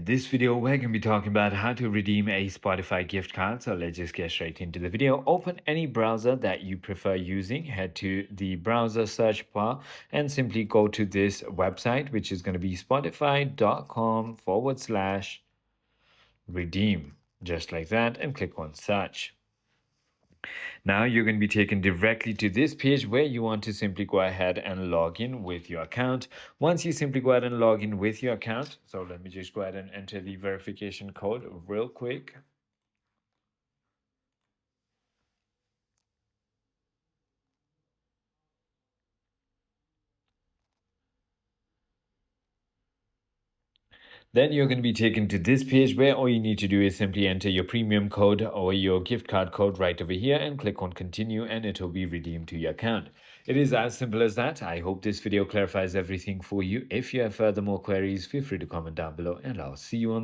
In this video, we're going to be talking about how to redeem a Spotify gift card. So let's just get straight into the video. Open any browser that you prefer using. Head to the browser search bar and simply go to this website, which is going to be spotify.com/redeem, just like that, and click on search. Now you're going to be taken directly to this page where you want to simply go ahead and log in with your account. Once you simply go ahead and log in with your account, so let me just go ahead and enter the verification code real quick. Then you're going to be taken to this page where all you need to do is simply enter your premium code or your gift card code right over here and click on continue, and it will be redeemed to your account. It is as simple as that. I hope this video clarifies everything for you. If you have further more queries, feel free to comment down below and I'll see you on